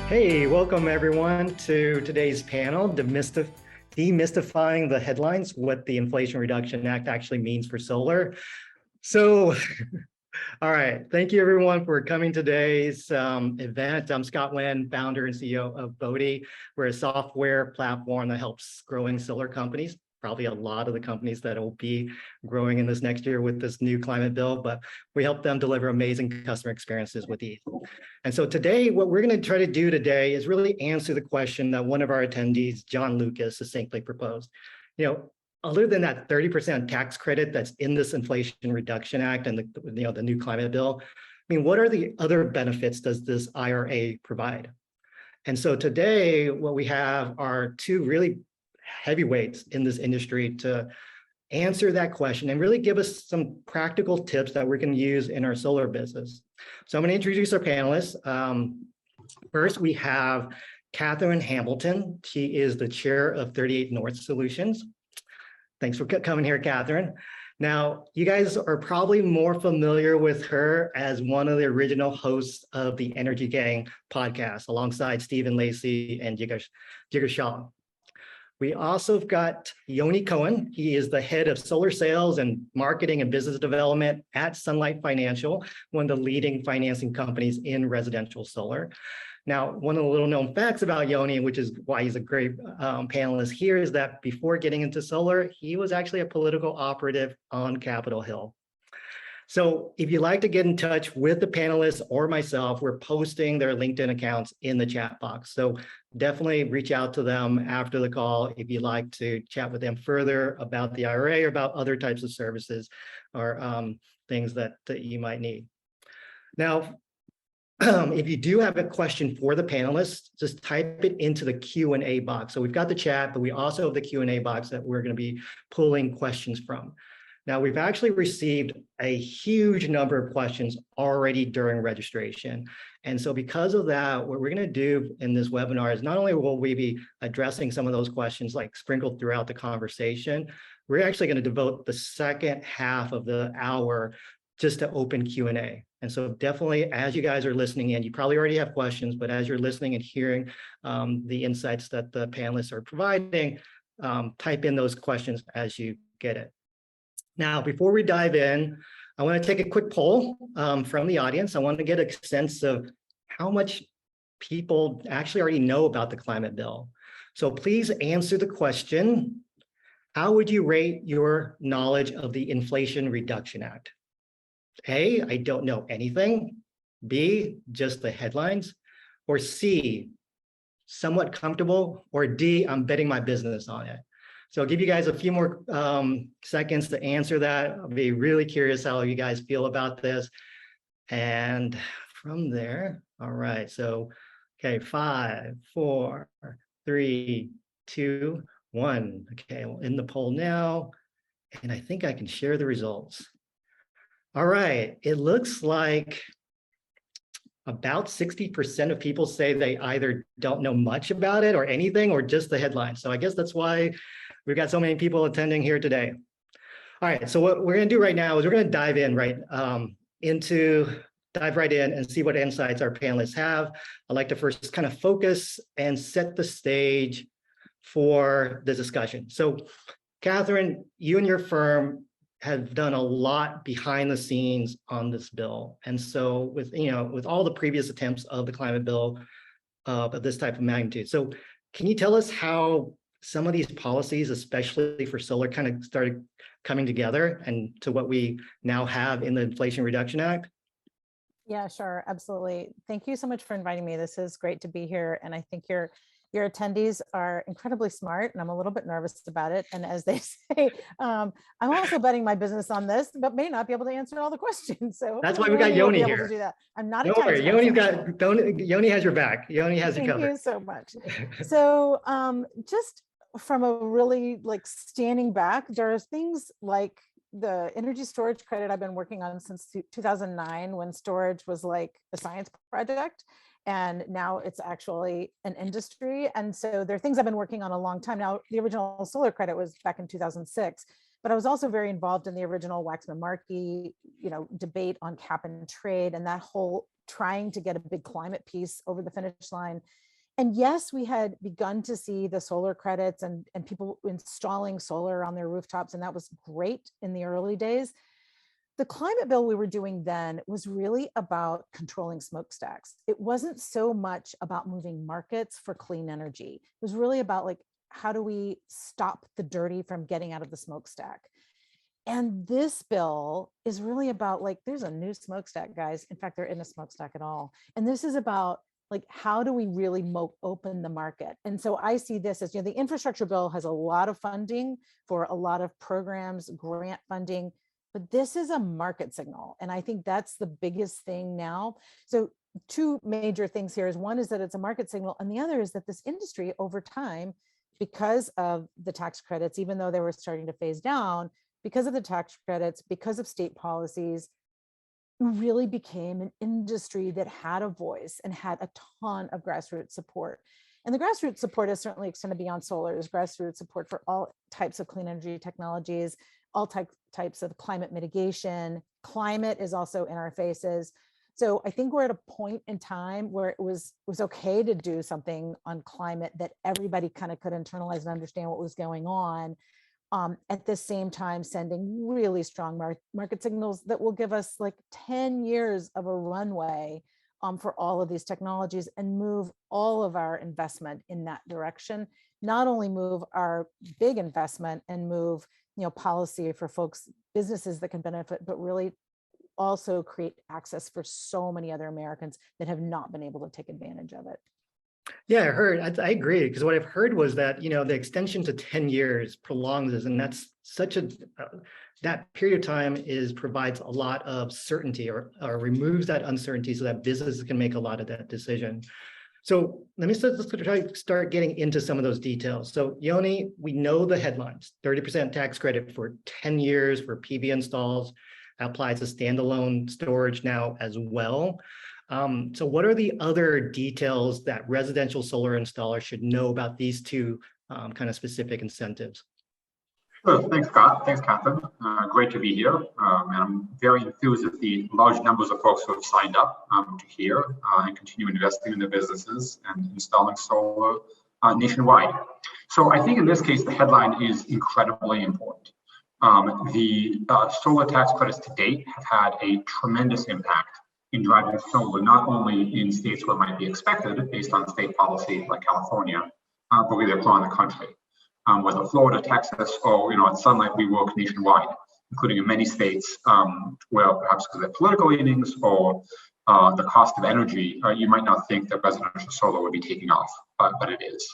Hey, welcome everyone to today's panel, demystifying the headlines, what the Inflation Reduction Act actually means for solar. So, all right, thank you everyone for coming to today's event. I'm Scott Nguyen, founder and CEO of Bodhi. We're a software platform that helps growing solar companies, probably a lot of the companies that will be growing in this next year with this new climate bill, but we help them deliver amazing customer experiences with ease. And so today, what we're going to try to do today is really answer the question that one of our attendees, John Lucas, succinctly proposed. Other than that 30% tax credit that's in this Inflation Reduction Act and the new climate bill, I mean, what are the other benefits does this IRA provide? And so today, what we have are two really heavyweights in this industry to answer that question and really give us some practical tips that we can use in our solar business. So I'm going to introduce our panelists. First, we have Katherine Hamilton. She is the chair of 38 North Solutions. Thanks for coming here, Katherine. Now, you guys are probably more familiar with her as one of the original hosts of the Energy Gang podcast, alongside Stephen Lacey and Jigar Shah. We also have got Yoni Cohen. He is the head of solar sales and marketing and business development at Sunlight Financial, one of the leading financing companies in residential solar. Now, one of the little known facts about Yoni, which is why he's a great panelist here, is that before getting into solar, he was actually a political operative on Capitol Hill. So if you'd like to get in touch with the panelists or myself, we're posting their LinkedIn accounts in the chat box. So definitely reach out to them after the call if you'd like to chat with them further about the IRA or about other types of services or things that you might need. Now, if you do have a question for the panelists, just type it into the Q&A box. So we've got the chat, but we also have the Q&A box that we're going to be pulling questions from. Now, we've actually received a huge number of questions already during registration. And so because of that, what we're going to do in this webinar is not only will we be addressing some of those questions like sprinkled throughout the conversation, we're actually going to devote the second half of the hour just to open Q&A. And so definitely, as you guys are listening in, you probably already have questions, but as you're listening and hearing the insights that the panelists are providing, type in those questions as you get it. Now, before we dive in, I want to take a quick poll from the audience. I want to get a sense of how much people actually already know about the climate bill. So please answer the question, how would you rate your knowledge of the Inflation Reduction Act? A, I don't know anything. B, just the headlines. Or C, somewhat comfortable. Or D, I'm betting my business on it. So I'll give you guys a few more seconds to answer that. I'll be really curious how you guys feel about this. And from there, all right. So, okay, 5, 4, 3, 2, 1. Okay, we'll end the poll now. And I think I can share the results. All right, it looks like about 60% of people say they either don't know much about it or anything or just the headlines. So I guess that's why we've got so many people attending here today. All right, so what we're going to do right now is we're going to dive right in and see what insights our panelists have. I'd like to first kind of focus and set the stage for the discussion. So Katherine, you and your firm have done a lot behind the scenes on this bill. And so with all the previous attempts of the climate bill of this type of magnitude. So can you tell us how some of these policies, especially for solar, kind of started coming together and to what we now have in the Inflation Reduction Act? Yeah, sure. Absolutely. Thank you so much for inviting me. This is great to be here. And I think your attendees are incredibly smart, and I'm a little bit nervous about it. And as they say, I'm also betting my business on this, but may not be able to answer all the questions. So that's why we got Yoni here. To do that. I'm not a tax Yoni has your back. Yoni has you covered. Thank you so much. So just from a really standing back, there are things like the energy storage credit I've been working on since 2009, when storage was like a science project. And now it's actually an industry. And so there are things I've been working on a long time now. The original solar credit was back in 2006. but I was also very involved in the original Waxman-Markey, debate on cap and trade, and that whole trying to get a big climate piece over the finish line. And yes, we had begun to see the solar credits and people installing solar on their rooftops, and that was great in the early days. The climate bill we were doing then was really about controlling smokestacks. It wasn't so much about moving markets for clean energy. It was really about like, how do we stop the dirty from getting out of the smokestack? And this bill is really about like, there's a new smokestack, guys. In fact, there isn't a smokestack at all. And this is about like, how do we really open the market? And so I see this as, the infrastructure bill has a lot of funding for a lot of programs, grant funding, but this is a market signal. And I think that's the biggest thing now. So two major things here is one is that it's a market signal. And the other is that this industry over time, because of the tax credits, even though they were starting to phase down, because of the tax credits, because of state policies, really became an industry that had a voice and had a ton of grassroots support. And the grassroots support is certainly extended beyond solar. There's grassroots support for all types of clean energy technologies, all types of climate mitigation. Climate is also in our faces. So I think we're at a point in time where it was okay to do something on climate that everybody kind of could internalize and understand what was going on. At the same time, sending really strong market signals that will give us like 10 years of a runway for all of these technologies and move all of our investment in that direction. Not only move our big investment and move, policy for folks, businesses that can benefit, but really also create access for so many other Americans that have not been able to take advantage of it. Yeah, I agree, because what I've heard was that, the extension to 10 years prolongs this, and that's such that period of time provides a lot of certainty or removes that uncertainty so that businesses can make a lot of that decision. So let's start getting into some of those details. So Yoni, we know the headlines: 30% tax credit for 10 years for PV installs. That applies to standalone storage now as well. So what are the other details that residential solar installers should know about these two kind of specific incentives? Sure. Thanks, Scott. Thanks, Catherine. Great to be here. And I'm very enthused at the large numbers of folks who have signed up to hear and continue investing in their businesses and installing solar nationwide. So I think in this case, the headline is incredibly important. The solar tax credits to date have had a tremendous impact in driving solar, not only in states where it might be expected based on state policy like California, but really across the country. Whether Florida, Texas, or at Sunlight, we work nationwide, including in many states where perhaps because of their political leanings or the cost of energy, you might not think that residential solar would be taking off, but it is.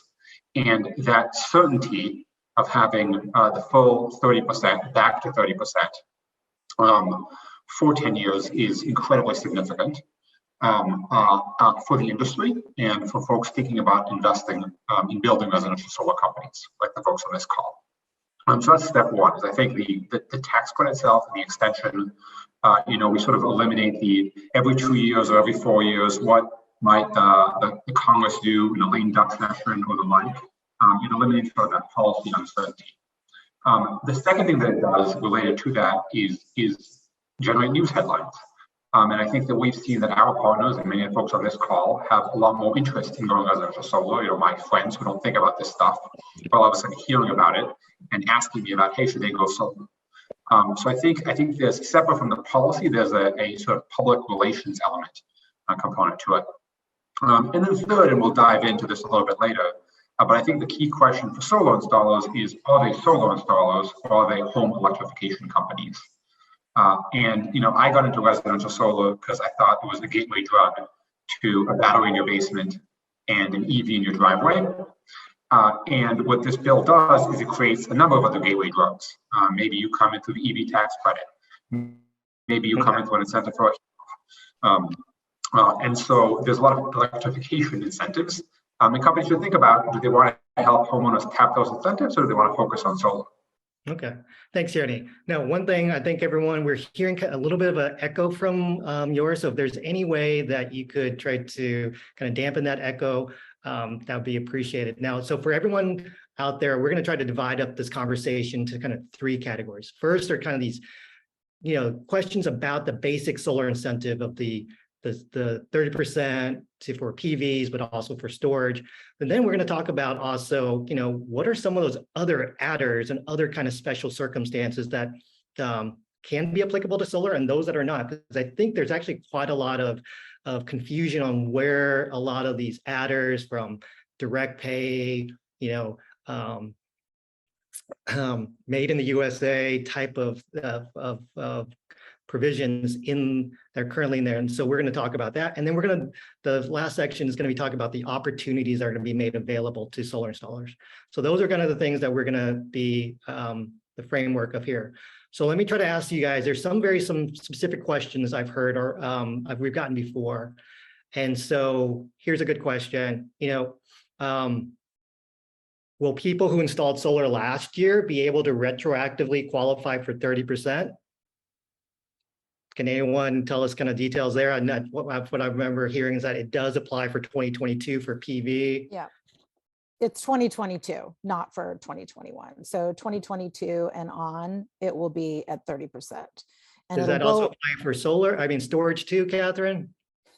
And that certainty of having the full 30% back to 30% for 10 years is incredibly significant for the industry and for folks thinking about investing in building residential solar companies, like the folks on this call. So that's step one. Is I think the tax credit itself and the extension, we sort of eliminate the every 2 years or every 4 years, what might the Congress do in a lame duck session or the like. It eliminates sort of that policy uncertainty. The second thing that it does related to that is generate news headlines. And I think that we've seen that our partners and many of the folks on this call have a lot more interest in going residential solar. My friends who don't think about this stuff are all of a sudden hearing about it and asking me about, hey, should they go solar? So I think there's, separate from the policy, there's a sort of public relations element component to it. And then third, and we'll dive into this a little bit later, but I think the key question for solar installers is, are they solar installers or are they home electrification companies? And I got into residential solar because I thought it was the gateway drug to a battery in your basement and an EV in your driveway. And what this bill does is it creates a number of other gateway drugs. Maybe you come into the EV tax credit. Maybe you come into an incentive for and so there's a lot of electrification incentives. And companies should think about, do they want to help homeowners tap those incentives or do they want to focus on solar? Okay, thanks, Yoni. Now, one thing I think we're hearing a little bit of an echo from yours. So if there's any way that you could try to kind of dampen that echo, that would be appreciated. Now, so for everyone out there, we're going to try to divide up this conversation to kind of 3 categories. First are kind of these, questions about the basic solar incentive of the 30% for PVs, but also for storage. And then we're going to talk about also, what are some of those other adders and other kind of special circumstances that can be applicable to solar and those that are not, because I think there's actually quite a lot of confusion on where a lot of these adders from direct pay, made in the USA type of provisions they're currently in there. And so we're going to talk about that. And then the last section is going to be talking about the opportunities that are going to be made available to solar installers. So those are kind of the things that we're going to be the framework of here. So let me try to ask you guys, there's some specific questions I've heard or we've gotten before. And so here's a good question, will people who installed solar last year be able to retroactively qualify for 30%? Can anyone tell us kind of details there? And what I remember hearing is that it does apply for 2022 for PV. Yeah, it's 2022, not for 2021. So 2022 and on, it will be at 30%. And does that also apply for solar? I mean, storage too, Catherine?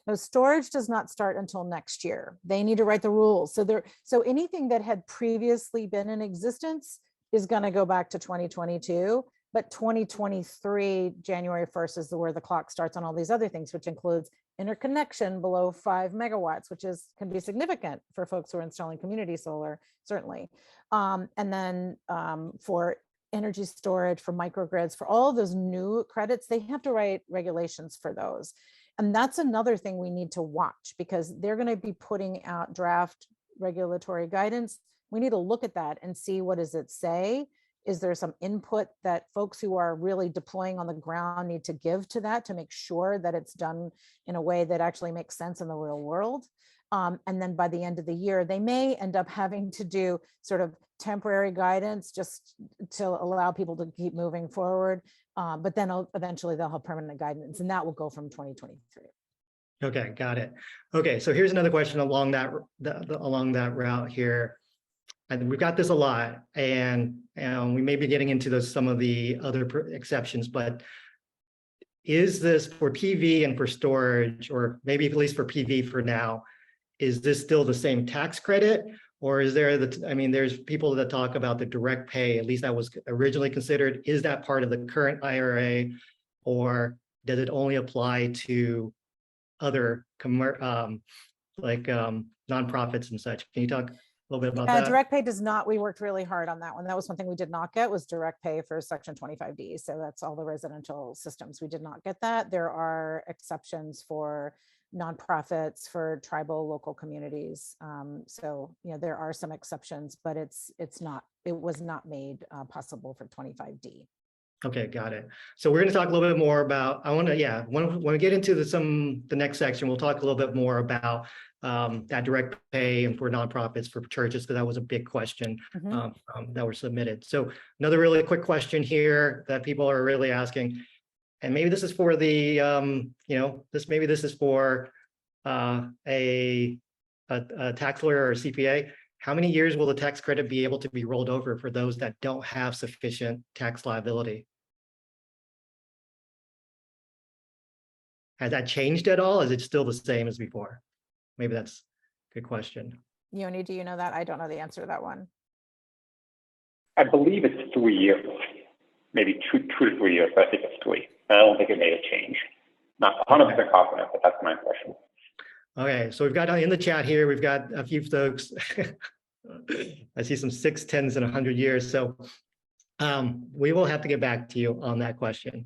No, storage does not start until next year. They need to write the rules. So anything that had previously been in existence is going to go back to 2022, but 2023, January 1st is where the clock starts on all these other things, which includes interconnection below 5 megawatts, which can be significant for folks who are installing community solar, certainly. And then for energy storage, for microgrids, for all those new credits, they have to write regulations for those. And that's another thing we need to watch, because they're going to be putting out draft regulatory guidance. We need to look at that and see, what does it say? Is there some input that folks who are really deploying on the ground need to give to that to make sure that it's done in a way that actually makes sense in the real world? And then by the end of the year, they may end up having to do sort of temporary guidance just to allow people to keep moving forward. But then eventually they'll have permanent guidance, and that will go from 2023. Okay, got it. Okay, so here's another question along that route here. And we've got this a lot, and we may be getting into some of the other exceptions, but is this for PV and for storage, or maybe at least for PV for now, is this still the same tax credit? Or is there there's people that talk about the direct pay, at least that was originally considered. Is that part of the current IRA, or does it only apply to other nonprofits and such? Can you talk a little bit about that? Direct pay does not. We worked really hard on that one. That was one thing we did not get, was direct pay for Section 25D. So that's all the residential systems. We did not get that. There are exceptions for nonprofits, for tribal local communities. So there are some exceptions, but it was not made possible for 25D. Okay, got it. So we're going to talk a little bit more about, when we get into the next section, we'll talk a little bit more about that direct pay and for nonprofits, for churches, because that was a big question that were submitted. So another really quick question here that people are really asking, and maybe this is for the, this is for a tax lawyer or a CPA. How many years will the tax credit be able to be rolled over for those that don't have sufficient tax liability? Has that changed at all? Is it still the same as before? Maybe that's a good question. Yoni, do you know that? I don't know the answer to that one. I believe it's 3 years, maybe two to 3 years, but I think it's 3. I don't think it made a change. Not 100% confident, but that's my impression. Okay, so we've got in the chat here, we've got a few folks. I see some 6, 10s, and 100 years. So we will have to get back to you on that question.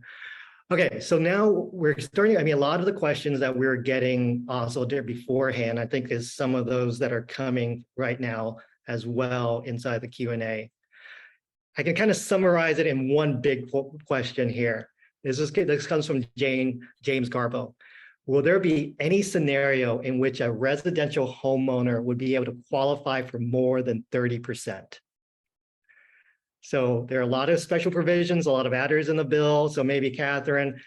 Okay, so now we're starting, a lot of the questions that we're getting also there beforehand, I think is some of those that are coming right now as well inside the Q&A. I can kind of summarize it in one big question here. This comes from James Garbo. Will there be any scenario in which a residential homeowner would be able to qualify for more than 30%? So there are a lot of special provisions, a lot of adders in the bill. So maybe Catherine,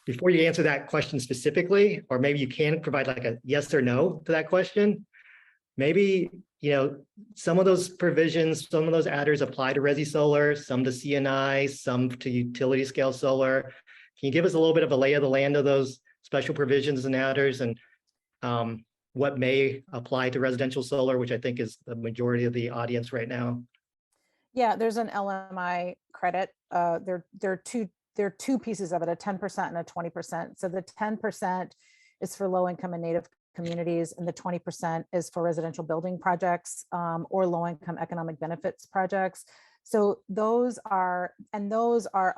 before you answer that question specifically, or maybe you can provide like a yes or no to that question, maybe some of those provisions, some of those adders apply to resi solar, some to CNI, some to utility scale solar. Can you give us a little bit of a lay of the land of those special provisions and adders, and what may apply to residential solar, which I think is the majority of the audience right now? Yeah, there's an LMI credit. There are two pieces of it, a 10% and a 20%. So the 10% is for low income and native communities, and the 20% is for residential building projects or low income economic benefits projects. So those are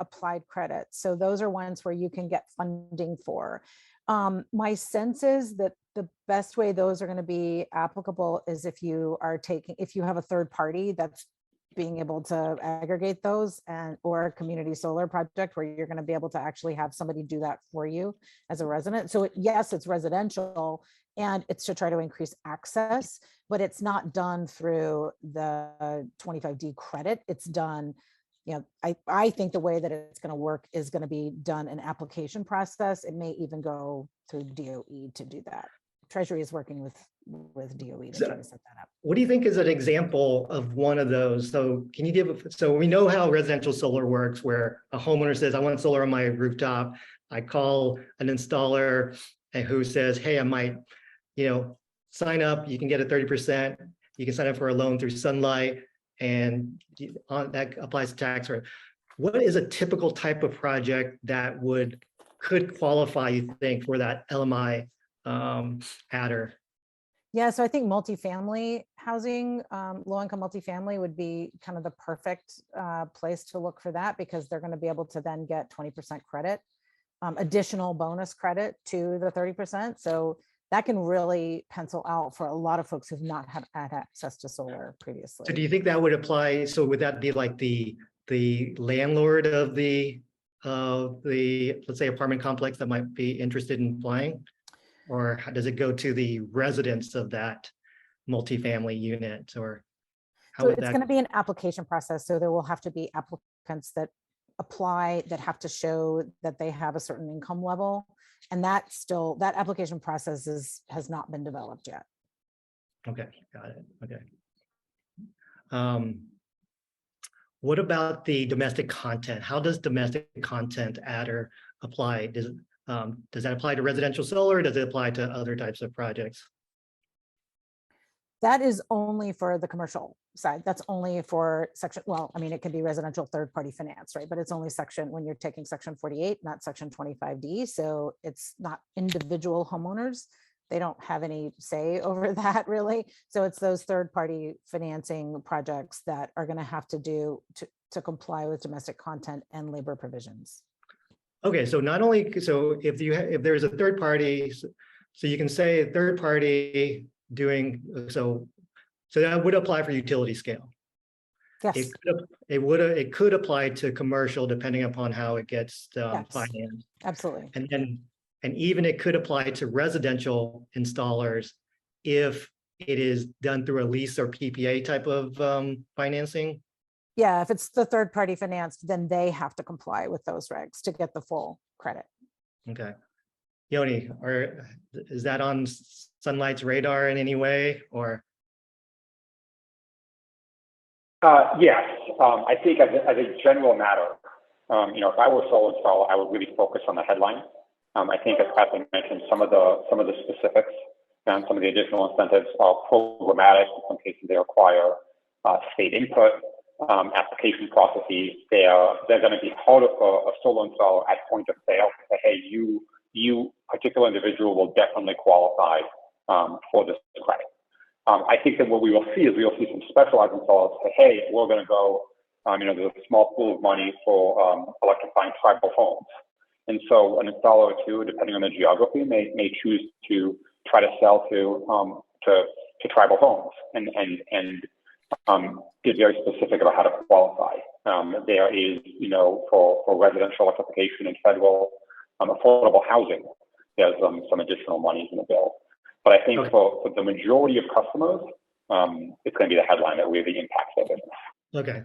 applied credits. So those are ones where you can get funding for. My sense is that the best way those are going to be applicable is if you have a third party that's being able to aggregate those, or a community solar project where you're going to be able to actually have somebody do that for you as a resident. So yes, it's residential and it's to try to increase access, but it's not done through the 25D credit. It's done, I think the way that it's going to work is going to be done an application process. It may even go through DOE to do that. Treasury is working with DOE to try to set that up. What do you think is an example of one of those? So can you so we know how residential solar works, where a homeowner says, I want solar on my rooftop. I call an installer who says, hey, I might, sign up, you can get a 30%. You can sign up for a loan through Sunlight, and that applies to tax. What is a typical type of project that could qualify, you think, for that LMI adder? Yeah, so I think multifamily housing, low-income multifamily would be kind of the perfect place to look for that, because they're going to be able to then get 20% credit, additional bonus credit to the 30%. So that can really pencil out for a lot of folks who've not had access to solar previously. So do you think that would apply? So would that be like the landlord of the let's say apartment complex that might be interested in applying? Or does it go to the residents of that multifamily unit? Or how so would it's going to be an application process. So there will have to be applicants that apply that have to show that they have a certain income level. And that application process has not been developed yet. Okay, got it. Okay. What about the domestic content? How does domestic content adder apply? Does that apply to residential solar, or does it apply to other types of projects? That is only for the commercial side. That's only for section, well, I mean, it could be residential third-party finance, right? But it's only when you're taking section 48, not section 25D. So it's not individual homeowners. They don't have any say over that, really. So it's those third-party financing projects that are going to have to do to comply with domestic content and labor provisions. Okay, so not only, so if there's a third party, so you can say a third party doing, so that would apply for utility scale. Yes. It could apply to commercial depending upon how it gets Yes, financed. absolutely. And even it could apply to residential installers if it is done through a lease or PPA type of financing. Yeah, if it's the third party financed, then they have to comply with those regs to get the full credit. Okay. Yoni, is that on Sunlight's radar in any way, or? Yes, I think as a general matter, if I were a solar installer, I would really focus on the headline. I think, as Katherine mentioned, some of the specifics and some of the additional incentives are programmatic. In some cases, they require state input. Application processes, they're going to be harder for a solar installer at point of sale to say, hey, you particular individual will definitely qualify for this credit. I think that what we will see is some specialized installers say, hey, we're going to go, there's a small pool of money for electrifying tribal homes. And so an installer or two, depending on the geography, may choose to try to sell to tribal homes and get very specific about how to qualify. There is, for residential electrification and federal affordable housing, there's some additional money in the bill. But I think for the majority of customers, it's going to be the headline that really impacts their business. Okay.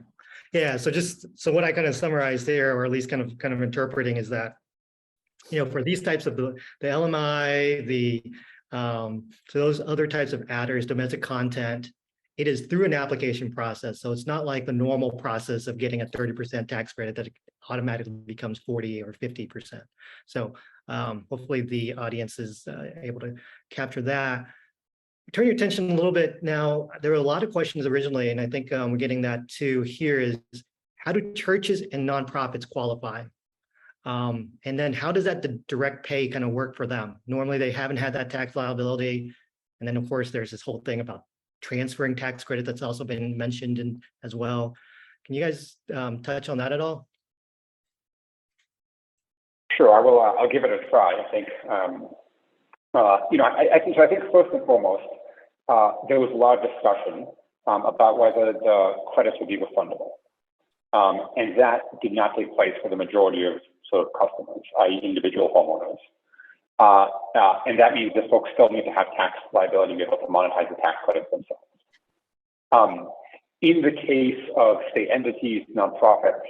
Yeah. So what I kind of summarized there, or at least kind of interpreting, is that, for these types of the LMI, so those other types of adders, domestic content, it is through an application process. So it's not like the normal process of getting a 30% tax credit that automatically becomes 40 or 50%. So hopefully the audience is able to capture that. Turn your attention a little bit now. There were a lot of questions originally, and I think we're getting that too here is, how do churches and nonprofits qualify? And then how does that direct pay kind of work for them? Normally they haven't had that tax liability. And then of course there's this whole thing about transferring tax credit that's also been mentioned in, as well. Can you guys touch on that at all? Sure, I will. I'll give it a try. I think, I think first and foremost, there was a lot of discussion about whether the credits would be refundable. And that did not take place for the majority of sort of customers, i.e. individual homeowners. And that means that folks still need to have tax liability to be able to monetize the tax credits themselves. In the case of state entities, nonprofits,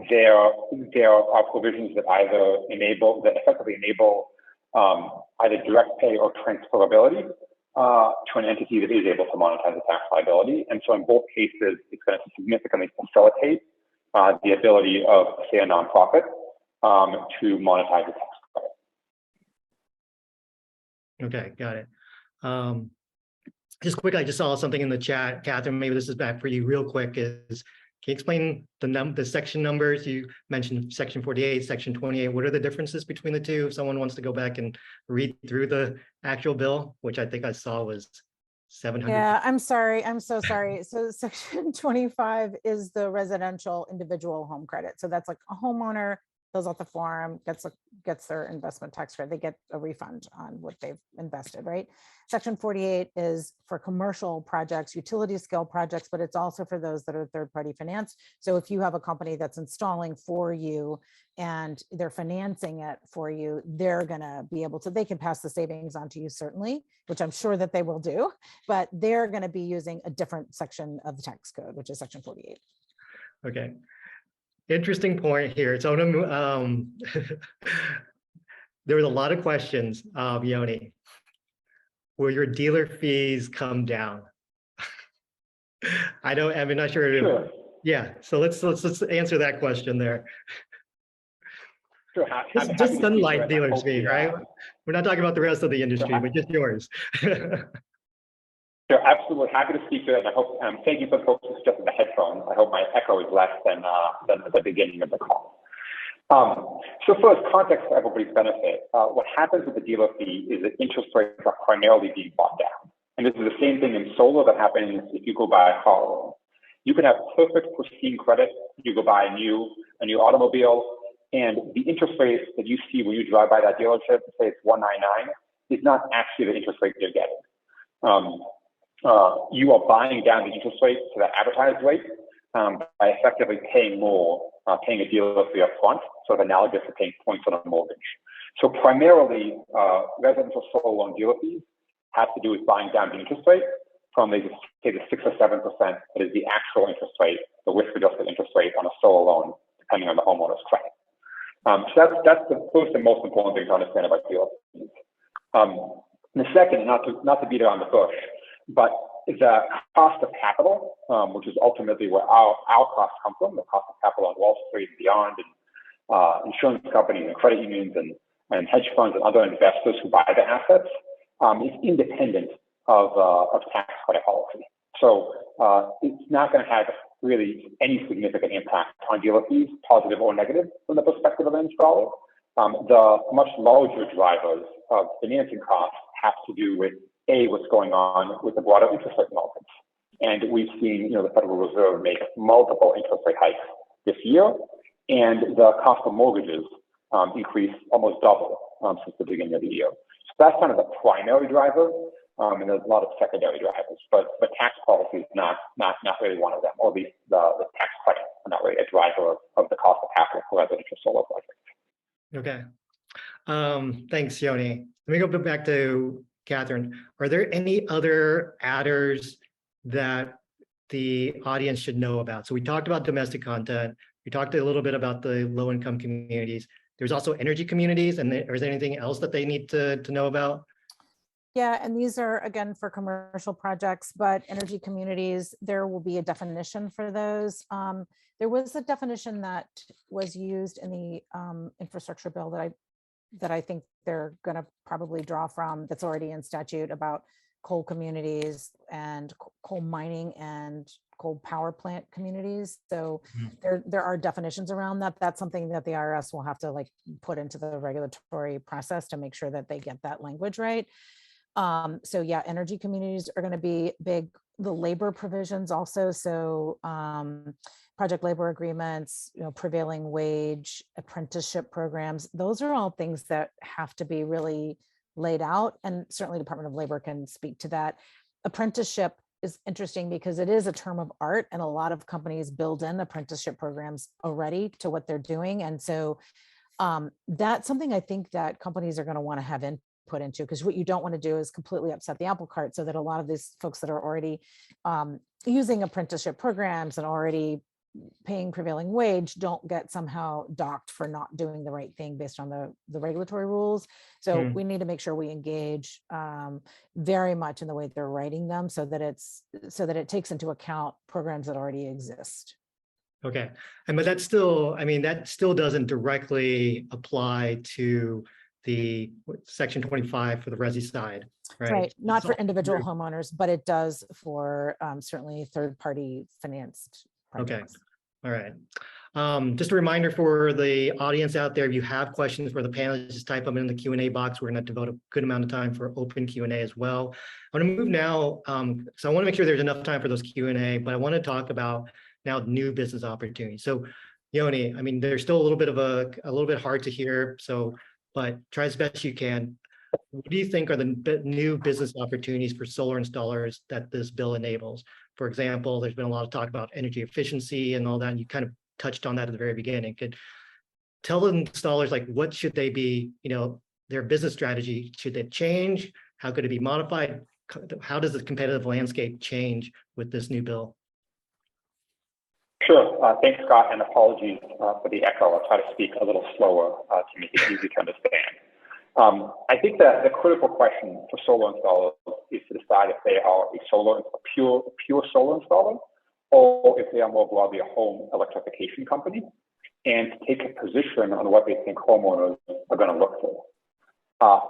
there are provisions that effectively enable either direct pay or transferability to an entity that is able to monetize the tax liability. And so in both cases, it's going to significantly facilitate the ability of, say, a nonprofit to monetize the tax credit. Okay, got it. Just quick, I just saw something in the chat, Katherine, maybe this is back for you real quick, is can you explain the section numbers? You mentioned section 48, section 28. What are the differences between the two? If someone wants to go back and read through the actual bill, which I think I saw was 700. Yeah, I'm sorry. I'm so sorry. So section 25 is the residential individual home credit. So that's like a homeowner fills out the form, gets their investment tax credit. They get a refund on what they've invested, right? Section 48 is for commercial projects, utility scale projects, but it's also for those that are third-party financed. So if you have a company that's installing for you and they're financing it for you, they're gonna be able to, they can pass the savings on to you certainly, which I'm sure that they will do, but they're gonna be using a different section of the tax code, which is section 48. Okay. Interesting point here. So there was a lot of questions, Yoni. Will your dealer fees come down? I'm not sure. Sure. Yeah. So let's answer that question there. Sure. Just Sunlight dealer's fee, right? We're not talking about the rest of the industry, but just yours. Sure, absolutely happy to speak to it. And I hope, thank you for the folks who suggested the headphones. I hope my echo is less than at the beginning of the call. So first, context for everybody's benefit. What happens with the dealer fee is that interest rates are primarily being bought down. And this is the same thing in solar that happens if you go buy a car loan. You can have perfect pristine credit. You go buy a new automobile, and the interest rate that you see when you drive by that dealership, say it's 199, is not actually the interest rate you're getting. You are buying down the interest rate to the advertised rate by effectively paying more, paying a dealer fee up front, sort of analogous to paying points on a mortgage. So primarily, residential solar loan dealer fees have to do with buying down the interest rate from the 6 or 7% that is the actual interest rate, the risk-adjusted interest rate on a solar loan, depending on the homeowner's credit. So that's the first and most important thing to understand about dealer fees. The second, not to beat around the bush, but the cost of capital, which is ultimately where our costs come from, the cost of capital on Wall Street and beyond, and insurance companies and credit unions and hedge funds and other investors who buy the assets, is independent of tax credit policy. So it's not going to have really any significant impact on dealer fees, positive or negative, from the perspective of an installer. The much larger drivers of financing costs have to do with what's going on with the broader interest rate markets. And we've seen, the Federal Reserve make multiple interest rate hikes this year, and the cost of mortgages increase almost double since the beginning of the year. So that's kind of the primary driver, and there's a lot of secondary drivers. But tax policy is not really one of them, or at least the tax credit are not really a driver of the cost of capital for residential solar projects. Okay. Thanks, Yoni. Let me go back to Katherine. Are there any other adders that the audience should know about? So we talked about domestic content. We talked a little bit about the low-income communities. There's also energy communities, and is there anything else that they need to know about? Yeah, and these are, again, for commercial projects, but energy communities, there will be a definition for those. There was a definition that was used in the infrastructure bill that I think they're going to probably draw from, that's already in statute, about coal communities and coal mining and coal power plant communities. So there are definitions around that. That's something that the IRS will have to like put into the regulatory process to make sure that they get that language right. So yeah, energy communities are going to be big. The labor provisions also. So project labor agreements, prevailing wage, apprenticeship programs, those are all things that have to be really laid out. And certainly Department of Labor can speak to that. Apprenticeship is interesting because it is a term of art, and a lot of companies build in apprenticeship programs already to what they're doing. And so that's something I think that companies are going to want to have input into, because what you don't want to do is completely upset the apple cart, so that a lot of these folks that are already using apprenticeship programs and already paying prevailing wage don't get somehow docked for not doing the right thing based on the regulatory rules. So we need to make sure we engage very much in the way they're writing them, so that it takes into account programs that already exist. Okay, but that's still, I mean, that still doesn't directly apply to the section 25 for the resi side, right? Right, not for individual homeowners, but it does for certainly third-party financed projects. Okay, all right. Just a reminder for the audience out there, if you have questions for the panelists, just type them in the Q&A box. We're going to devote a good amount of time for open Q&A as well. I want to move now, so I want to make sure there's enough time for those Q&A, but I want to talk about now new business opportunities. So Yoni, I mean, there's still a little bit hard to hear, so, but try as best you can. What do you think are the new business opportunities for solar installers that this bill enables? For example, there's been a lot of talk about energy efficiency and all that, and you kind of touched on that at the very beginning. Could tell the installers, like, what should they be, their business strategy, should it change? How could it be modified? How does the competitive landscape change with this new bill? Sure. Thanks, Scott, and apologies for the echo. I'll try to speak a little slower to make it easy to understand. I think that the critical question for solar installers is to decide if they are a pure solar installer, or if they are more broadly a home electrification company, and to take a position on what they think homeowners are going to look for.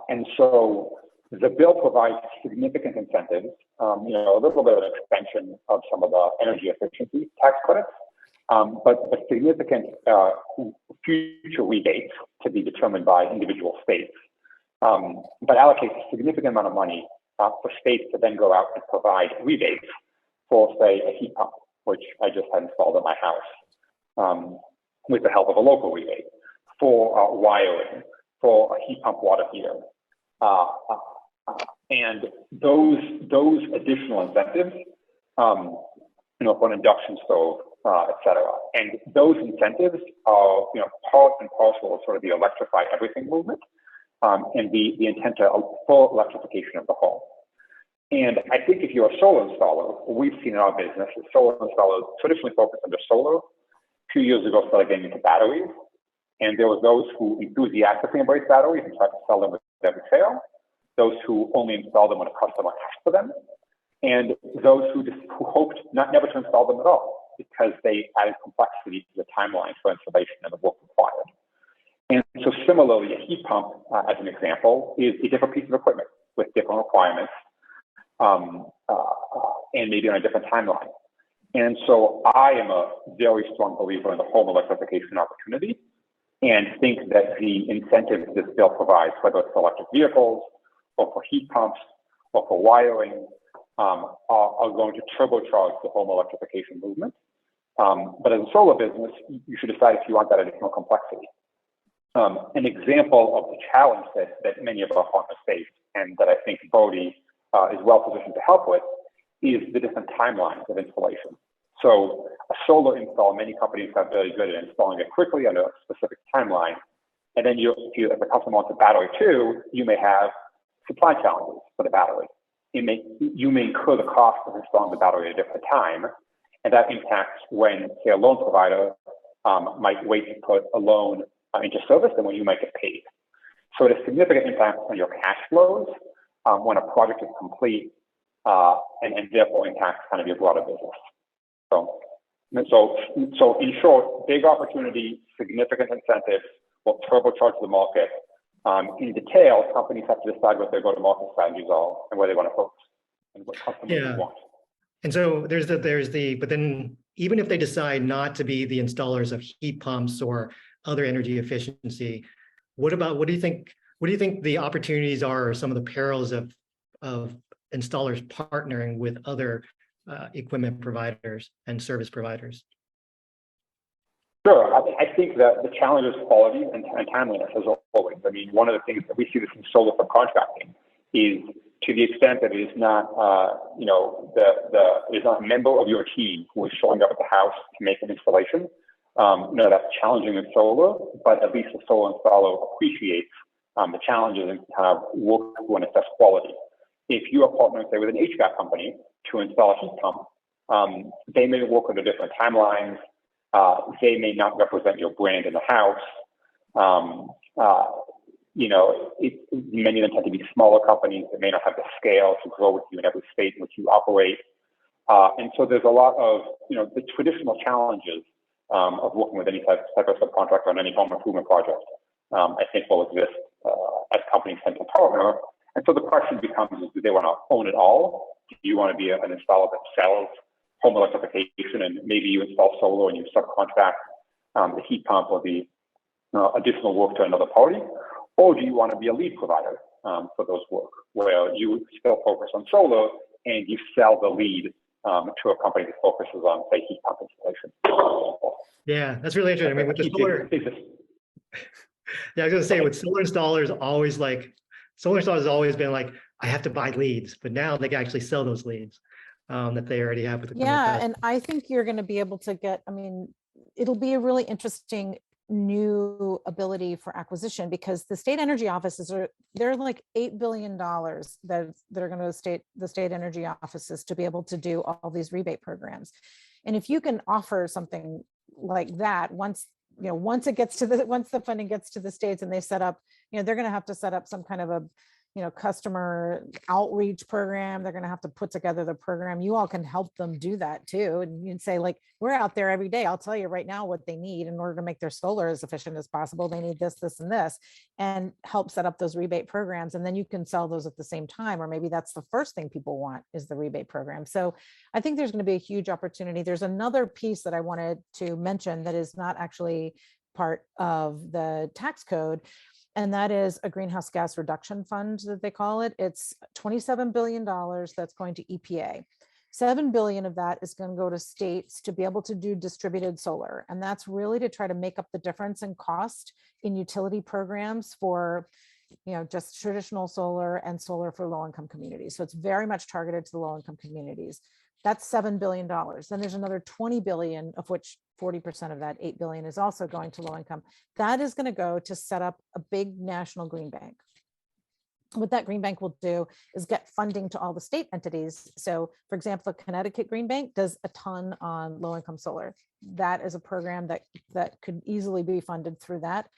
And so the bill provides significant incentives, a little bit of an extension of some of the energy efficiency tax credits, but significant future rebates to be determined by individual states. But allocates a significant amount of money for states to then go out and provide rebates for, say, a heat pump, which I just had installed in my house with the help of a local rebate, for wiring, for a heat pump water heater. And those additional incentives, for an induction stove, et cetera. And those incentives are, part and parcel of sort of the electrify everything movement. And the intent to full electrification of the home. And I think if you're a solar installer, what we've seen in our business is solar installers traditionally focused on just solar. 2 years ago, started getting into batteries. And there were those who enthusiastically embraced batteries and tried to sell them with every sale. Those who only installed them when a customer asked for them. And those who hoped never to install them at all, because they added complexity to the timeline for installation and the work required. And so similarly, a heat pump, as an example, is a different piece of equipment with different requirements and maybe on a different timeline. And so I am a very strong believer in the home electrification opportunity, and think that the incentives this bill provides, whether it's for electric vehicles or for heat pumps or for wiring, are going to turbocharge the home electrification movement. But as a solar business, you should decide if you want that additional complexity. An example of the challenge that many of our partners face, and that I think Bodhi is well positioned to help with, is the different timelines of installation. So a solar install, many companies are very good at installing it quickly under a specific timeline. And then if the customer wants a battery too, you may have supply challenges for the battery. You may incur the cost of installing the battery at a different time, and that impacts when, say, a loan provider might wait to put a loan into service and when you might get paid. So it has significant impact on your cash flows when a project is complete, and therefore impacts kind of your broader business. So in short, big opportunity, significant incentives will turbocharge the market. In detail, companies have to decide what their go-to-market strategies are and where they want to focus and what customers want. And so but then even if they decide not to be the installers of heat pumps or other energy efficiency, what do you think the opportunities are, or some of the perils of installers partnering with other equipment providers and service providers? Sure. I think that the challenge is quality and timeliness, as always. I mean, one of the things that we see this in solar subcontracting is, to the extent that it is not, it is not a member of your team who is showing up at the house to make an installation. That's challenging in solar, but at least the solar installer appreciates the challenges and kind of work to assess quality. If you are partnering, say, with an HVAC company to install a heat pump, they may work on different timelines. They may not represent your brand in the house. Many of them tend to be smaller companies that may not have the scale to grow with you in every state in which you operate. And so there's a lot of, the traditional challenges of working with any type of subcontractor on any home improvement project, I think will exist as companies tend to partner. And so the question becomes, do they want to own it all? Do you want to be an installer that sells home electrification, and maybe you install solar and you subcontract the heat pump or the additional work to another party? Or do you want to be a lead provider for those work, where you still focus on solar and you sell the lead to a company that focuses on, say, heat pump installation? Yeah, that's really interesting. I mean, with the solar, yeah, I was going to say, with solar installers, solar installers has always been like, I have to buy leads, but now they can actually sell those leads that they already have with the and I think you're going to be able to get, it'll be a really interesting new ability for acquisition, because the state energy offices they're like $8 billion that are going to the state energy offices to be able to do all these rebate programs. And if you can offer something like that, once the funding gets to the states and they set up, they're going to have to set up some kind of a customer outreach program. They're going to have to put together the program. You all can help them do that too. And you'd say, like, we're out there every day. I'll tell you right now what they need in order to make their solar as efficient as possible. They need this, this, and this, and help set up those rebate programs. And then you can sell those at the same time. Or maybe that's the first thing people want, is the rebate program. So I think there's going to be a huge opportunity. There's another piece that I wanted to mention that is not actually part of the tax code, and that is a greenhouse gas reduction fund, that they call it. It's $27 billion that's going to EPA. $7 billion of that is going to go to states to be able to do distributed solar. And that's really to try to make up the difference in cost in utility programs for, just traditional solar and solar for low-income communities. So it's very much targeted to the low-income communities. That's $7 billion. Then there's another $20 billion, of which 40% of that $8 billion is also going to low income. That is going to go to set up a big national green bank. What that green bank will do is get funding to all the state entities. So, for example, the Connecticut Green Bank does a ton on low income solar. That is a program that could easily be funded through that.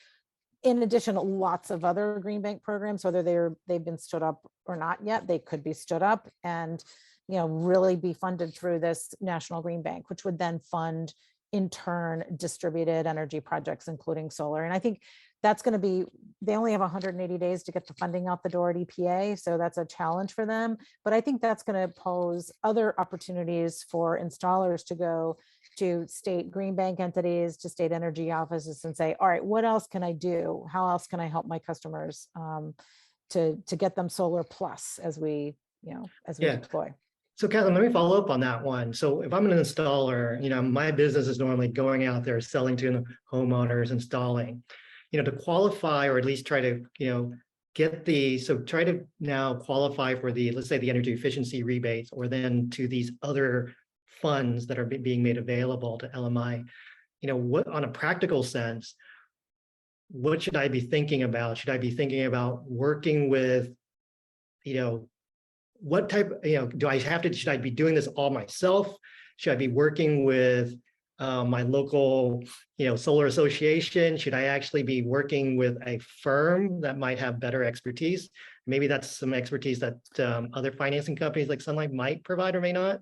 In addition, lots of other green bank programs, whether they've been stood up or not yet, they could be stood up and really be funded through this national green bank, which would then fund in turn distributed energy projects, including solar. And I think that's going to be, they only have 180 days to get the funding out the door at EPA. So that's a challenge for them. But I think that's going to pose other opportunities for installers to go to state green bank entities, to state energy offices, and say, all right, what else can I do? How else can I help my customers to get them solar plus as we deploy? So Katherine, let me follow up on that one. So if I'm an installer, my business is normally going out there, selling to homeowners, installing, to qualify, or at least try to, try to now qualify for let's say the energy efficiency rebates, or then to these other funds that are being made available to LMI, what, on a practical sense, what should I be thinking about? Should I be thinking about working with, what type, should I be doing this all myself? Should I be working with my local, solar association? Should I actually be working with a firm that might have better expertise? Maybe that's some expertise that other financing companies like Sunlight might provide or may not.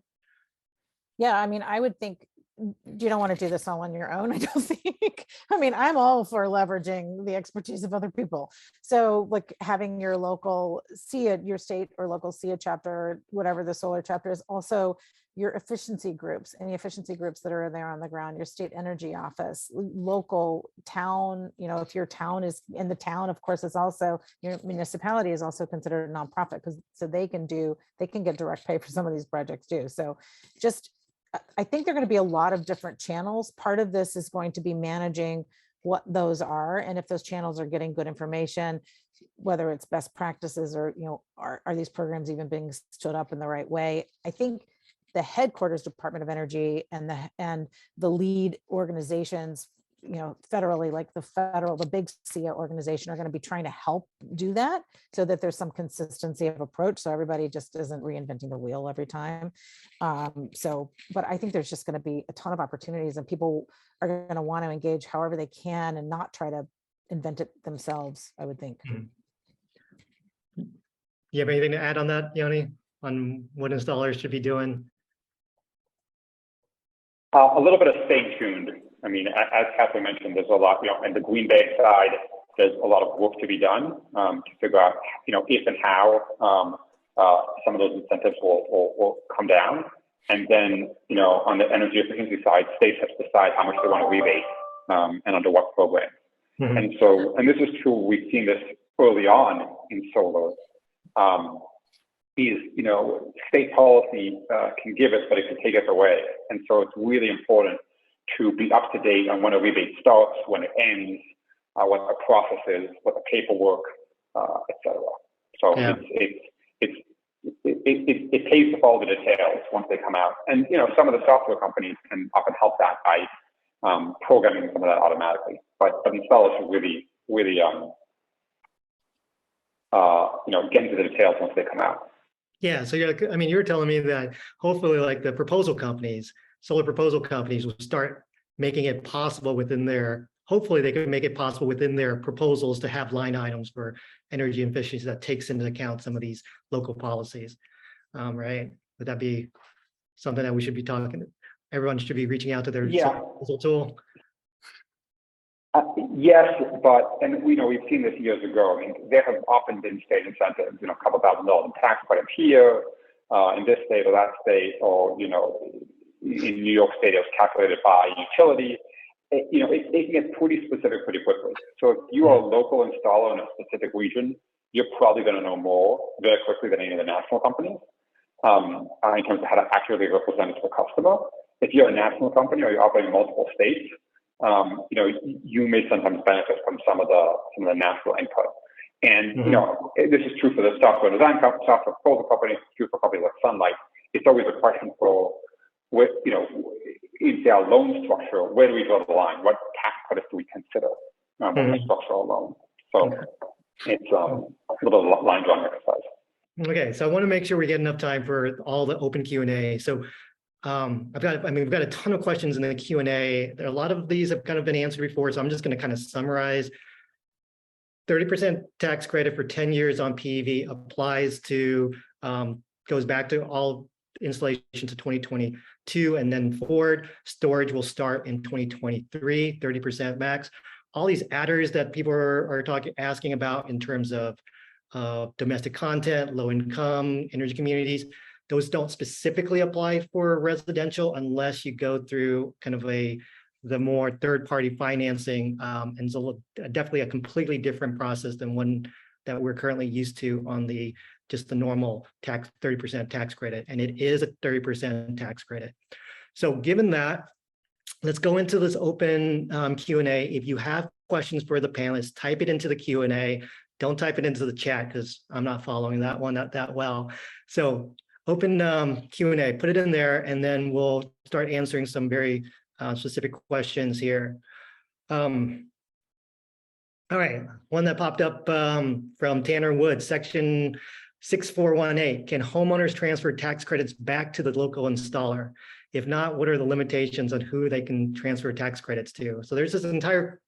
Yeah, I mean, I would think you don't want to do this all on your own, I don't think. I mean, I'm all for leveraging the expertise of other people. So like having your local SEIA, your state or local SEIA chapter, whatever the solar chapter is, also your efficiency groups, any efficiency groups that are there on the ground, your state energy office, local town, if your town is in the town, of course, it's also, your municipality is also considered a nonprofit because so they can get direct pay for some of these projects too. So just, I think there are going to be a lot of different channels. Part of this is going to be managing what those are. And if those channels are getting good information, whether it's best practices or, are these programs even being stood up in the right way? I think the headquarters Department of Energy and the lead organizations, federally, like the big SEIA organization, are going to be trying to help do that so that there's some consistency of approach. So everybody just isn't reinventing the wheel every time. But I think there's just going to be a ton of opportunities and people are going to want to engage however they can and not try to invent it themselves, I would think. You have anything to add on that, Yoni, on what installers should be doing? A little bit of stay tuned. I mean, as Katherine mentioned, there's a lot, on the Green Bay side, there's a lot of work to be done to figure out, if and how some of those incentives will come down. And then, on the energy efficiency side, states have to decide how much they want to rebate and under what program. Mm-hmm. And this is true, we've seen this early on in solar, is, state policy can give it, but it can take it away. And so it's really important to be up to date on when a rebate starts, when it ends, what the process is, what the paperwork, et cetera. So yeah. It pays to follow the details once they come out. And, some of the software companies can often help that by programming some of that automatically. But installers should really, get into the details once they come out. Yeah, so you're telling me that hopefully like the solar proposal companies will start making it possible hopefully they can make it possible within their proposals to have line items for energy efficiency that takes into account some of these local policies, right? Would that be something that we should be everyone should be reaching out to their proposal tool? Yes, and we've seen this years ago. I mean, there have often been state incentives, a couple $1,000 in tax credit here, in this state or that state, or, in New York State, it was calculated by utility. It can get pretty specific pretty quickly. So if you are a local installer in a specific region, you're probably going to know more very quickly than any of the national companies in terms of how to accurately represent it to the customer. If you're a national company or you're operating in multiple states, you may sometimes benefit from some of the national input. And, this is true for the software design company, software proposal company, it's true for companies like Sunlight. It's always a question for, is our loan structure, where do we draw the line? What tax credits do we consider when we structure a loan? So it's a little line drawing exercise. Okay, so I want to make sure we get enough time for all the open Q&A. So we've got a ton of questions in the Q&A. A lot of these have kind of been answered before, so I'm just going to kind of summarize. 30% tax credit for 10 years on PV applies to, goes back to all installation to 2022 and then forward. Storage will start in 2023, 30% max. All these adders that people are asking about in terms of domestic content, low income, energy communities, those don't specifically apply for residential unless you go through kind of the more third-party financing, and so definitely a completely different process than one that we're currently used to on just the normal 30% tax credit, and it is a 30% tax credit. So given that, let's go into this open Q&A. If you have questions for the panelists, type it into the Q&A. Don't type it into the chat because I'm not following that one that well. So open Q&A, put it in there, and then we'll start answering some very specific questions here. All right, one that popped up from Tanner Wood, section 6418. Can homeowners transfer tax credits back to the local installer? If not, what are the limitations on who they can transfer tax credits to? So there's this entire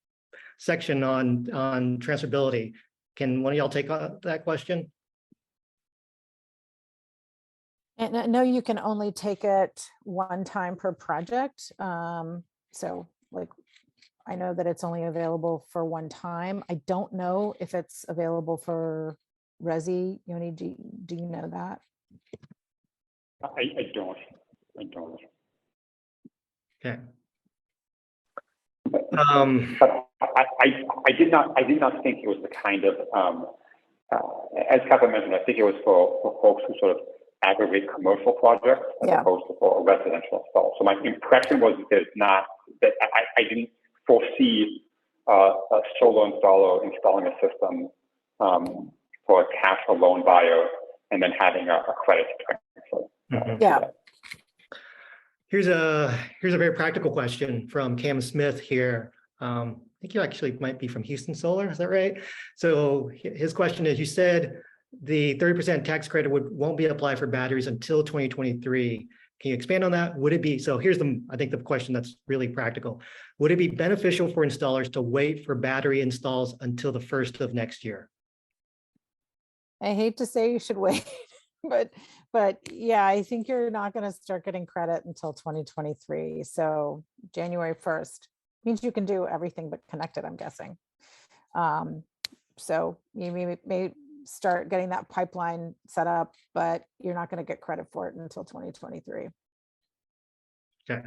section on transferability. Can one of y'all take that question? And I know you can only take it one time per project. So like, I know that it's only available for one time. I don't know if it's available for Resi. Yoni, do you know that? I don't. Okay. But I did not think it was the kind of as Katherine mentioned, I think it was for folks who sort of aggregate commercial projects as opposed to for a residential install. So my impression was that I didn't foresee a solar installer installing a system for a cash or loan buyer and then having a credit transfer. Yeah. Here's a very practical question from Cam Smith here. I think you actually might be from Houston Solar, is that right? So his question is, you said the 30% tax credit won't be applied for batteries until 2023. Can you expand on that? Would it be, so here's I think the question that's really practical. Would it be beneficial for installers to wait for battery installs until the 1st of next year? I hate to say you should wait, but yeah, I think you're not going to start getting credit until 2023. So January 1st means you can do everything but connect it, I'm guessing. So you may start getting that pipeline set up, but you're not going to get credit for it until 2023. Okay.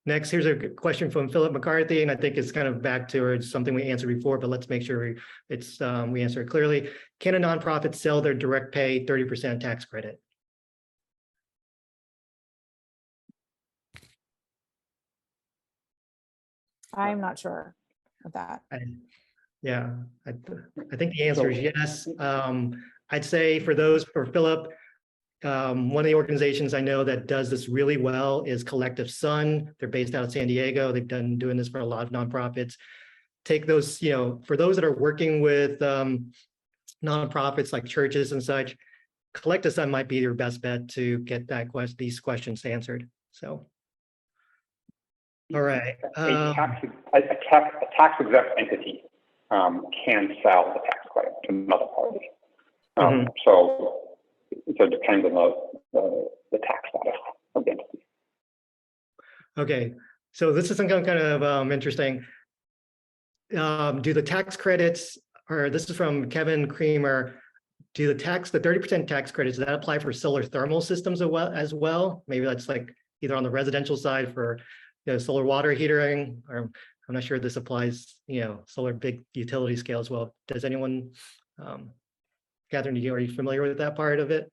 Next, here's a question from Philip McCarthy, and I think it's kind of back to something we answered before, but let's make sure we answer it clearly. Can a nonprofit sell their direct pay 30% tax credit? I'm not sure of that. Yeah, I think the answer is yes. I'd say for Philip, one of the organizations I know that does this really well is Collective Sun. They're based out of San Diego. They've been doing this for a lot of nonprofits. Take those, for those that are working with nonprofits like churches and such, Collective Sun might be your best bet to get these questions answered. So, all right. A tax exempt entity can sell the tax credit to another party. So it depends on the tax status of the entity. Okay, so this is something kind of interesting. Do the tax credits, or this is from Kevin Creamer, do the 30% tax credits, does that apply for solar thermal systems as well? Maybe that's like either on the residential side for solar water heating, or I'm not sure this applies, solar big utility scale as well. Does anyone, Katherine, are you familiar with that part of it?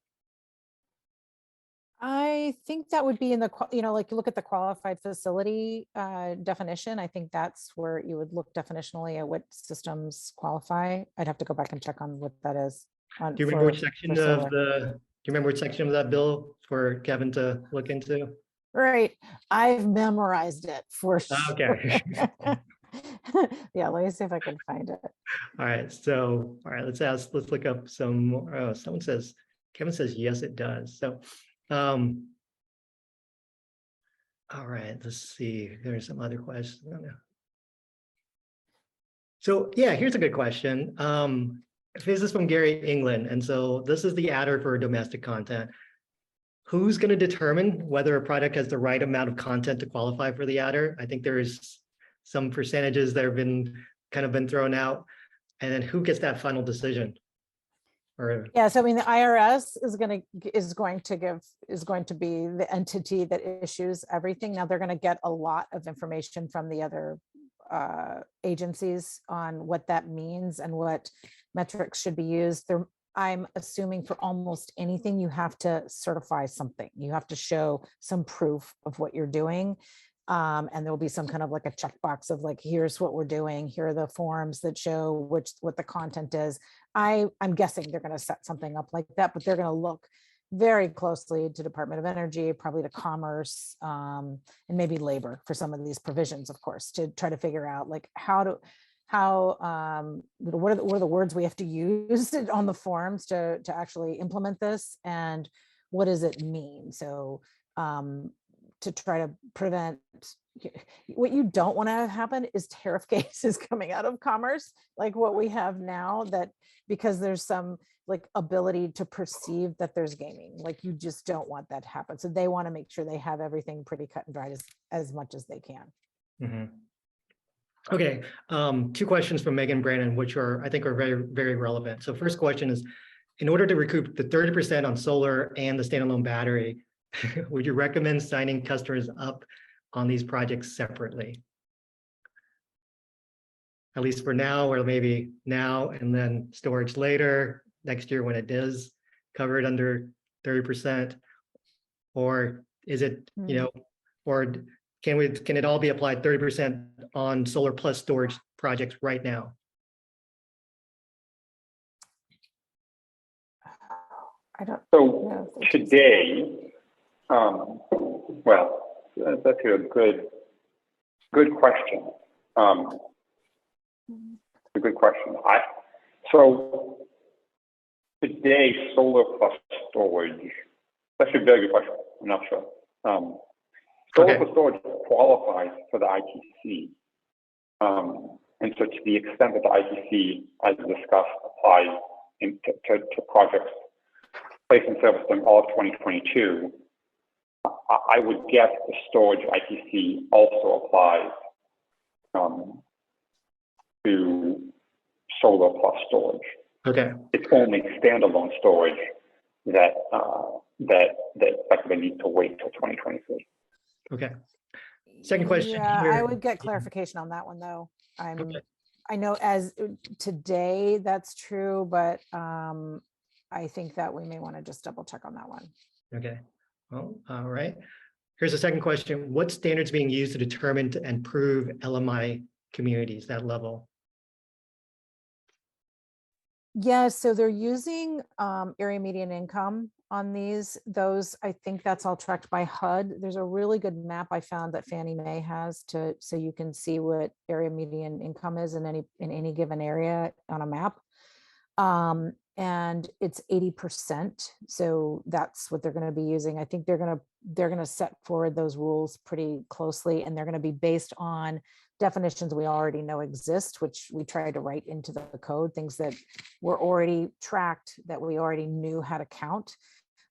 I think that would be in the, like you look at the qualified facility definition. I think that's where you would look definitionally at what systems qualify. I'd have to go back and check on what that is. Do you remember which section of that bill for Kevin to look into? Right. I've memorized it for sure. Okay. Yeah, let me see if I can find it. All right. So, let's look up some more. Oh, Kevin says, yes, it does. So, all right, let's see. There's some other questions. So yeah, here's a good question. This is from Gary England. And so this is the adder for domestic content. Who's going to determine whether a product has the right amount of content to qualify for the adder? I think there's some percentages that have been thrown out. And then who gets that final decision? Yeah, so I mean, the IRS is going to be the entity that issues everything. Now they're going to get a lot of information from the other agencies on what that means and what metrics should be used. I'm assuming for almost anything, you have to certify something. You have to show some proof of what you're doing. And there'll be some kind of like a checkbox of like, here's what we're doing. Here are the forms that show what the content is. I'm guessing they're going to set something up like that, but they're going to look very closely to Department of Energy, probably to Commerce, and maybe Labor for some of these provisions, of course, to try to figure out like what are the words we have to use on the forms to actually implement this, and what does it mean? So to try to prevent. What you don't want to happen is tariff cases coming out of commerce, like what we have now, that because there's some like ability to perceive that there's gaming, like you just don't want that to happen. So they want to make sure they have everything pretty cut and dried as much as they can. Mm-hmm. Okay, 2 questions from Megan Brandon, which I think are very, very relevant. So first question is, in order to recoup the 30% on solar and the standalone battery, would you recommend signing customers up on these projects separately? At least for now, or maybe now and then storage later, next year when it is covered under 30%? Or is it, or can it all be applied 30% on solar plus storage projects right now? I don't So know. today, well, that's a good question. A good question. So today, solar plus storage, that's a very good question. I'm not sure. Solar plus storage qualifies for the ITC. And so to the extent that the ITC, as discussed, applies to projects placed in service during all of 2022, I would guess the storage ITC also applies to solar plus storage. Okay. It's only standalone storage that effectively needs to wait till 2023. Okay. Second question. Yeah, here. I would get clarification on that one though. I know as today that's true, but I think that we may want to just double check on that one. Okay. Well, all right. Here's the second question. What standards being used to determine and prove LMI communities, that level? Yeah, so they're using area median income on those. I think that's all tracked by HUD. There's a really good map I found that Fannie Mae has so you can see what area median income is in any given area on a map. And it's 80%. So that's what they're going to be using. I think they're going to set forward those rules pretty closely, and they're going to be based on definitions we already know exist, which we tried to write into the code, things that were already tracked, that we already knew how to count.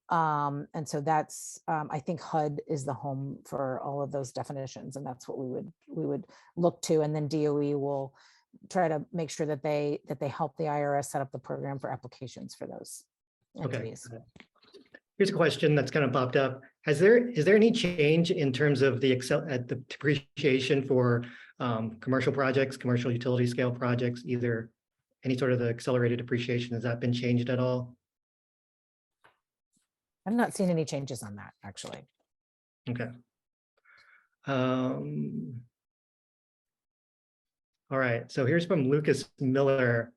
And so that's, I think HUD is the home for all of those definitions, and that's what we would look to. And then DOE will try to make sure that they help the IRS set up the program for applications for those entities. Okay. Here's a question that's kind of popped up. Is there any change in terms of the depreciation for commercial projects, commercial utility scale projects, either any sort of the accelerated depreciation? Has that been changed at all? I'm not seeing any changes on that, actually. Okay. All right, so here's from Lucas Miller.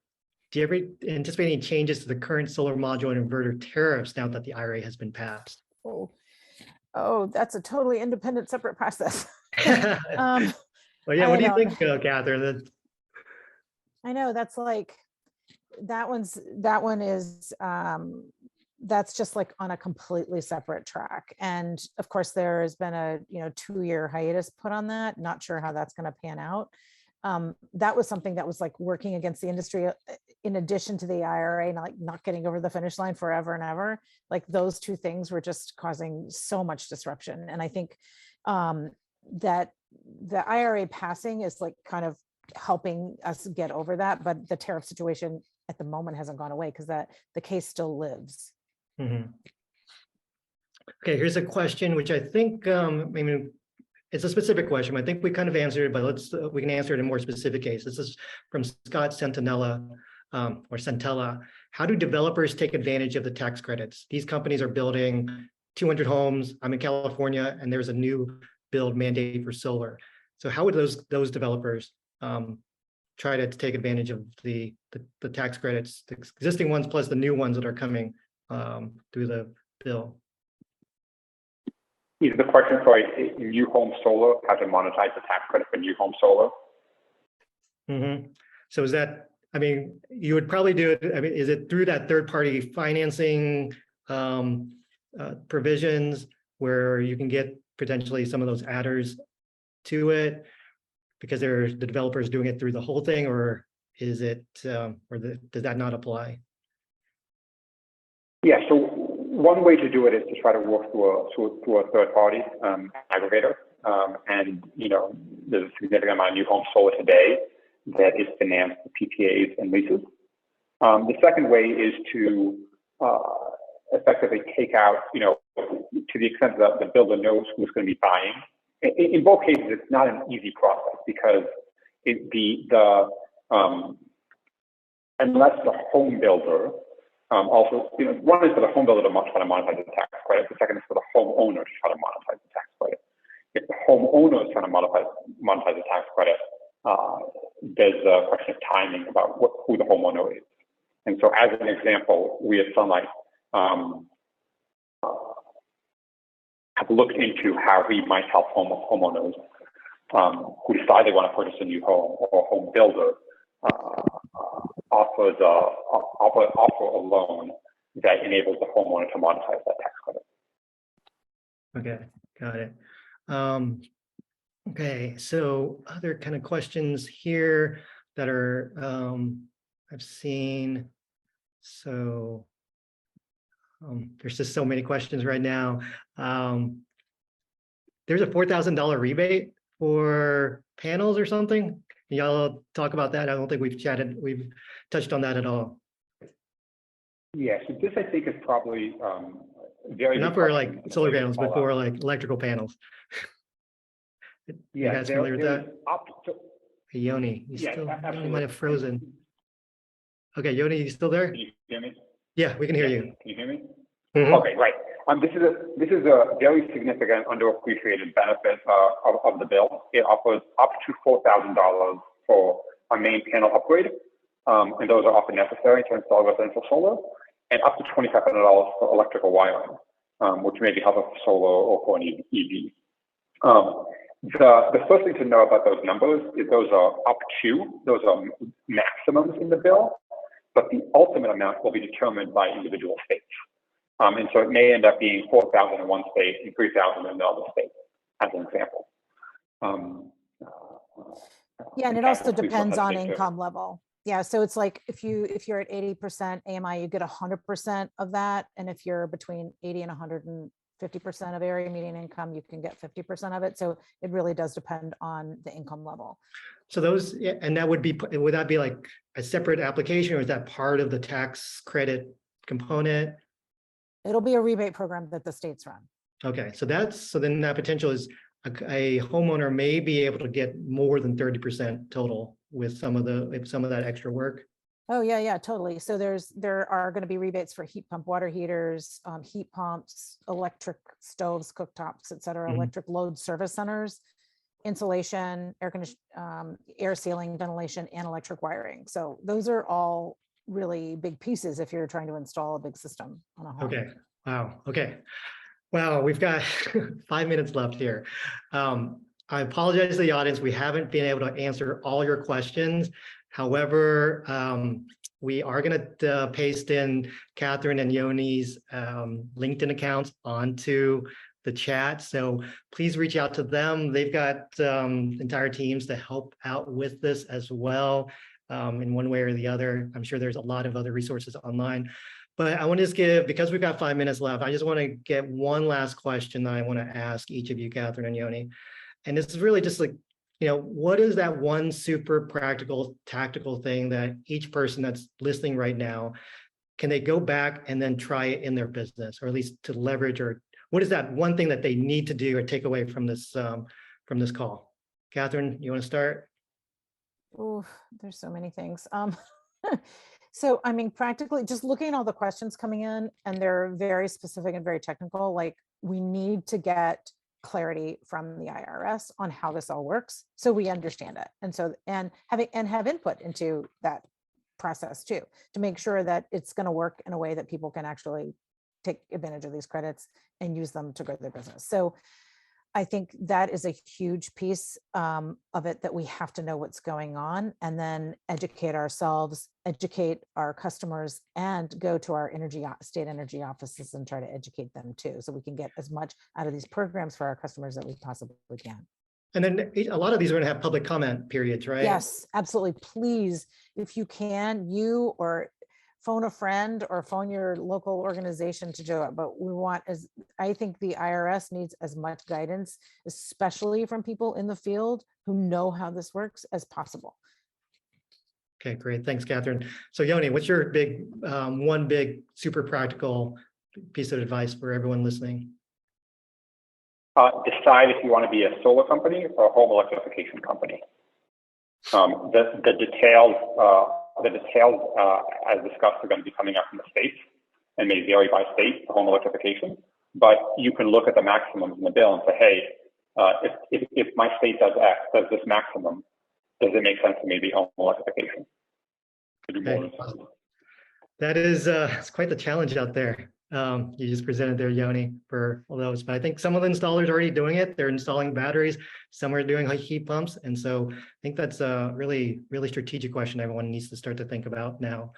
Do you ever anticipate any changes to the current solar module and inverter tariffs now that the IRA has been passed? Oh, that's a totally independent, separate process. Well, yeah, what do you think, Catherine? I know that's like, that one is, that's just like on a completely separate track. And of course, there has been a 2-year hiatus put on that. Not sure how that's going to pan out. That was something that was like working against the industry in addition to the IRA, not getting over the finish line forever and ever. Like those 2 things were just causing so much disruption. And I think that the IRA passing is like kind of helping us get over that, but the tariff situation at the moment hasn't gone away because the case still lives. Mm-hmm. Okay, here's a question which I think maybe it's a specific question. I think we kind of answered it, but we can answer it in a more specific case. This is from Scott Centinella or Centella. How do developers take advantage of the tax credits? These companies are building 200 homes. I'm in California, and there's a new build mandate for solar. So how would those developers try to take advantage of the tax credits, the existing ones plus the new ones that are coming through the bill? Is the question for new home solar, how to monetize the tax credit for new home solar? Mm-hmm. So is that, I mean, you would probably do it, I mean, is it through that third-party financing provisions where you can get potentially some of those adders to it because the developer is doing it through the whole thing, or is it, does that not apply? Yeah, so one way to do it is to try to work through a third party aggregator. And, you know, there's a significant amount of new home solar today that is financed with PPAs and leases. The second way is to effectively take out, you know, to the extent that the builder knows who's going to be buying. In both cases, it's not an easy process because unless the home builder also, you know, one is for the home builder to try to monetize the tax credit. The second is for the homeowner to try to monetize the tax credit. If the homeowner is trying to monetize the tax credit, there's a question of timing about who the homeowner is. And so, as an example, we at Sunlight have looked into how we might help homeowners who decide they want to purchase a new home, or a home builder offer a loan that enables the homeowner to monetize that tax credit. Okay, got it. Okay, so other kind of questions here that are I've seen. So there's just so many questions right now. There's a $4,000 rebate for panels or something. Can y'all talk about that? I don't think we've touched on that at all. Yeah, so this I think is probably very not for like solar panels, but for like electrical panels. Yeah, you guys familiar with that? Hey, Yoni, Yoni might have frozen. Okay, Yoni, you still there? Can you hear me? Yeah, we can hear you. Can you hear me? Mm-hmm. Okay, right. This is a very significant underappreciated benefit of the bill. It offers up to $4,000 for a main panel upgrade, and those are often necessary to install residential solar, and up to $2,500 for electrical wiring, which may be helpful for solar or for an EV. The first thing to know about those numbers is those are maximums in the bill, but the ultimate amount will be determined by individual states. And so it may end up being 4,000 in one state and 3,000 in another state, as an example. Yeah, and it also depends on income level. Yeah, so it's like if you're at 80% AMI, you get 100% of that, and if you're between 80 and 150% of area median income, you can get 50% of it. So it really does depend on the income level. So those, and that would that be like a separate application, or is that part of the tax credit component? It'll be a rebate program that the states run. Okay, so then that potential is a homeowner may be able to get more than 30% total with some of that extra work. Oh yeah, totally. So there are going to be rebates for heat pump water heaters, heat pumps, electric stoves, cooktops, et cetera, electric load service centers, insulation, air conditioning, air sealing, ventilation, and electric wiring. So those are all really big pieces if you're trying to install a big system on a home. Okay. Wow. Okay. Wow. We've got 5 minutes left here. I apologize to the audience. We haven't been able to answer all your questions. However, we are going to paste in Katherine and Yoni's LinkedIn accounts onto the chat. So please reach out to them. They've got entire teams to help out with this as well. In one way or the other. I'm sure there's a lot of other resources online, but I want to just give, because we've got 5 minutes left, I just want to get one last question that I want to ask each of you, Katherine and Yoni. And this is really just like, you know, what is that one super practical, tactical thing that each person that's listening right now, can they go back and then try it in their business, or at least to leverage, or what is that one thing that they need to do or take away from this call? Katherine, you want to start? Oh, there's so many things. So, I mean, practically just looking at all the questions coming in, and they're very specific and very technical, like we need to get clarity from the IRS on how this all works so we understand it. And so, and have input into that process too, to make sure that it's going to work in a way that people can actually take advantage of these credits and use them to grow their business. So I think that is a huge piece of it, that we have to know what's going on and then educate ourselves, educate our customers, and go to our state energy offices and try to educate them too, so we can get as much out of these programs for our customers that we possibly can. And then a lot of these are going to have public comment periods, right? Yes, absolutely. Please, if you can, you or phone a friend or phone your local organization to do it. But we want, I think the IRS needs as much guidance, especially from people in the field who know how this works, as possible. Okay, great. Thanks, Catherine. So Yoni, what's your one big super practical piece of advice for everyone listening? Decide if you want to be a solar company or a home electrification company. The details, as discussed, are going to be coming up from the states and may vary by state for home electrification. But you can look at the maximums in the bill and say, hey, if my state does X, does this maximum, does it make sense to me to be home electrification? Okay. That is it's quite the challenge out there. You just presented there, Yoni, for all those, but I think some of the installers are already doing it. They're installing batteries, some are doing heat pumps. And so I think that's a really, really strategic question everyone needs to start to think about now.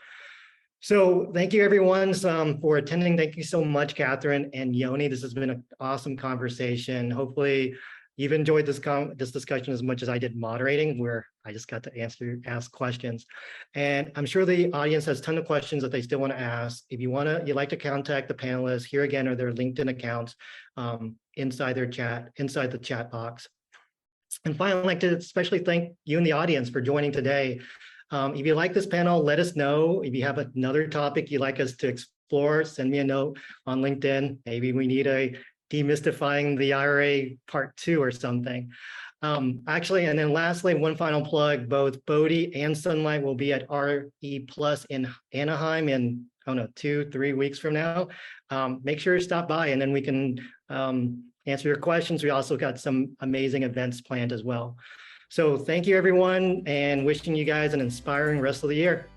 So thank you everyone for attending. Thank you so much, Catherine and Yoni. This has been an awesome conversation. Hopefully you've enjoyed this discussion as much as I did moderating, where I just got to ask questions. And I'm sure the audience has a ton of questions that they still want to ask. If you'd like to contact the panelists, here again are their LinkedIn accounts inside the chat box. And finally, I'd like to especially thank you in the audience for joining today. If you like this panel, let us know. If you have another topic you'd like us to explore, send me a note on LinkedIn. Maybe we need a demystifying the IRA part 2 or something. Actually, and then lastly, one final plug, both Bodhi and Sunlight will be at RE Plus in Anaheim in, 2-3 weeks from now. Make sure to stop by and then we can answer your questions. We also got some amazing events planned as well. So thank you everyone, and wishing you guys an inspiring rest of the year.